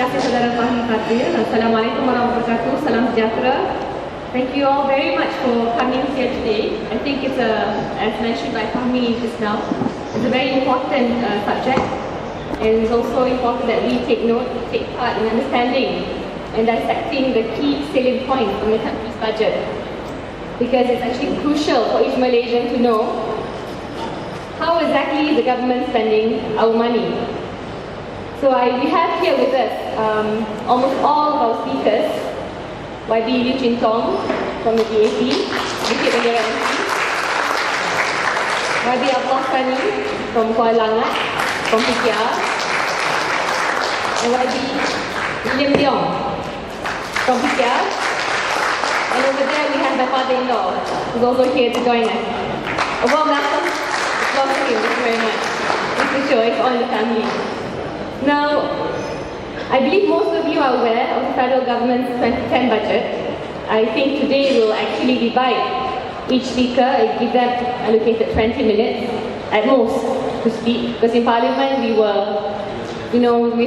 kasih saudara Fahmi Fatir. Assalamualaikum warahmatullahi wabarakatuh. Salam sejahtera. Thank you all very much for coming here today. I think it's as mentioned by Fahmi just now, it's a very important subject, and it's also important that we take note, take part in understanding and dissecting the key salient points from the country's budget, because it's actually crucial for each Malaysian to know how exactly the government spending our money. So we have here with us almost all of our speakers. YB Liu Chin Tong from the DAP, Bukit Bendera MC. YB Abdullah Sani from Kuala Langat, from PKR. And YB William Leong from PKR. And over there we have my father-in-law, who's also here to join us. A warm welcome to him. Thank you very much. It's a show, it's all in the family. Now, I believe most of you are aware of the federal government's 2010 budget. I think today we'll actually divide each speaker and give them allocated 20 minutes at most to speak, because in Parliament we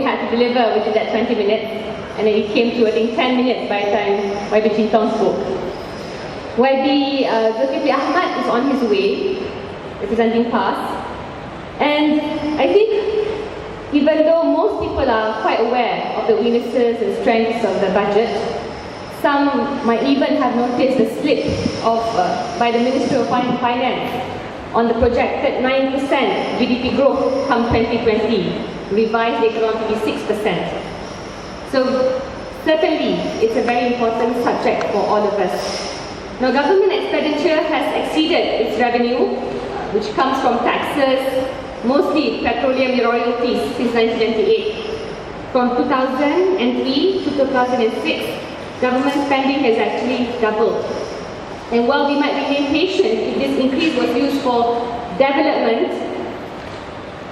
had to deliver within that 20 minutes, and then it came to I think 10 minutes by the time YB Chin Tong spoke. YB Zulkifli Ahmad is on his way, representing PAS, and I think even though most people are quite aware of the weaknesses and strengths of the budget, some might even have noticed the slip by the Minister of Finance on the projected 9% GDP growth come 2020, revised later on to be 6%. So certainly it's a very important subject for all of us. Now, government expenditure has exceeded its revenue, which comes from taxes, mostly petroleum royalties, since 1998. From 2003 to 2006, government spending has actually doubled. And while we might remain patient if this increase was used for development,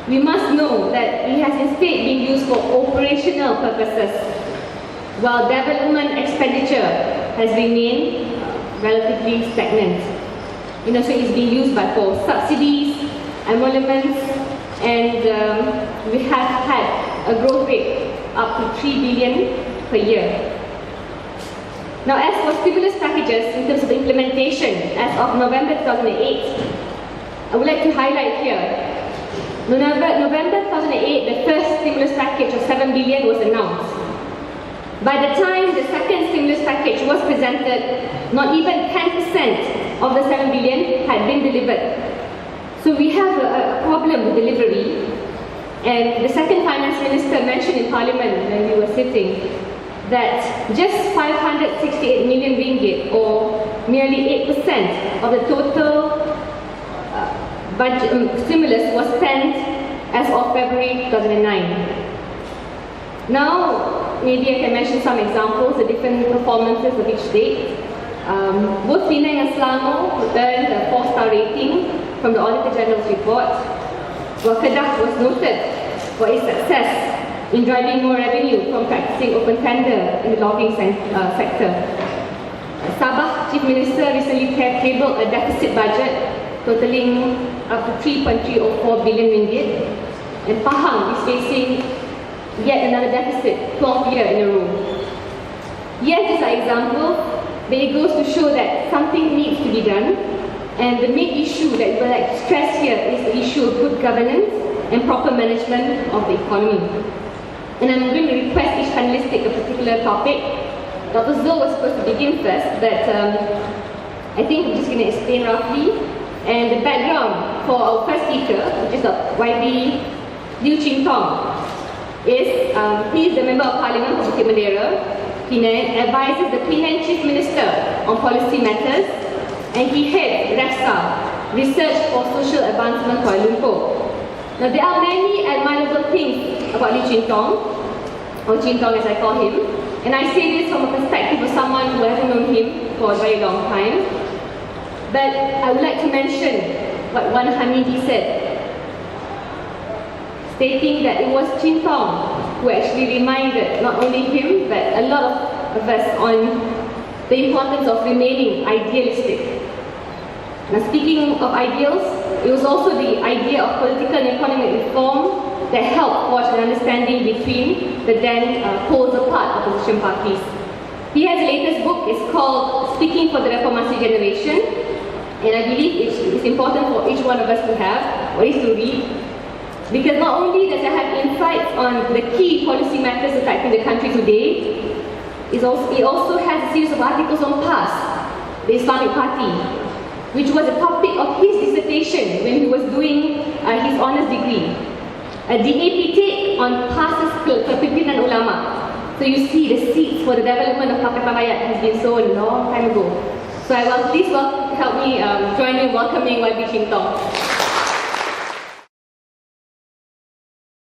we must know that it has instead been used for operational purposes, while development expenditure has remained relatively stagnant. So it's being used for subsidies, emoluments, and we have had a growth rate up to 3 billion per year. Now, as for stimulus packages in terms of implementation, as of November 2008, I would like to highlight here, November 2008, the first stimulus package of 7 billion was announced. By the time the second stimulus package was presented, not even 10% of the 7 billion had been delivered. So we have a problem with delivery, and the second finance minister mentioned in Parliament when we were sitting that just 568 million ringgit, or nearly 8% of the total budget stimulus was spent as of February 2009. Now, maybe I can mention some examples, the different performances of each state. Both Penang and Selangor earned a 4-star rating from the Auditor General's report, while Kedah was noted for its success in driving more revenue from practicing open tender in the logging sector. Sabah Chief Minister recently tabled a deficit budget totaling up to 3.304 billion ringgit, and Pahang is facing yet another deficit, 12th year in a row. Yes, these are examples, but it goes to show that something needs to be done. And the main issue that we would like to stress here is the issue of good governance and proper management of the economy. And I'm going to request each panelist take a particular topic. Dr. Zul was supposed to begin first, but I think I'm just going to explain roughly. And the background for our first speaker, which is YB Liu Chin Tong, is he is the Member of Parliament for Bukit Bendera, Penang, advises the Penang Chief Minister on policy matters, and he heads RESA, Research for Social Advancement Kuala Lumpur. Now, there are many admirable things about Liu Chin Tong, or Chin Tong as I call him, and I say this from a perspective of someone who hasn't known him for a very long time. But I would like to mention what one Hamidi said, stating that it was Chin Tong who actually reminded not only him, but a lot of us on the importance of remaining idealistic. Now, speaking of ideals, it was also the idea of political and economic reform that helped forge an understanding between the then poles apart opposition parties. He has the latest book. It's called Speaking for the Reformasi Generation, and I believe it's important for each one of us to have, or at least to read, because not only does it have insights on the key policy matters affecting the country today, it also has a series of articles on PAS, the Islamic Party, which was a topic of his dissertation when he was doing his honours degree. A DAP take on PAS's kepimpinan ulama. So you see the seeds for the development of Pakatan Rakyat has been sown a long time ago. So please help me join me in welcoming YB Ching Tong.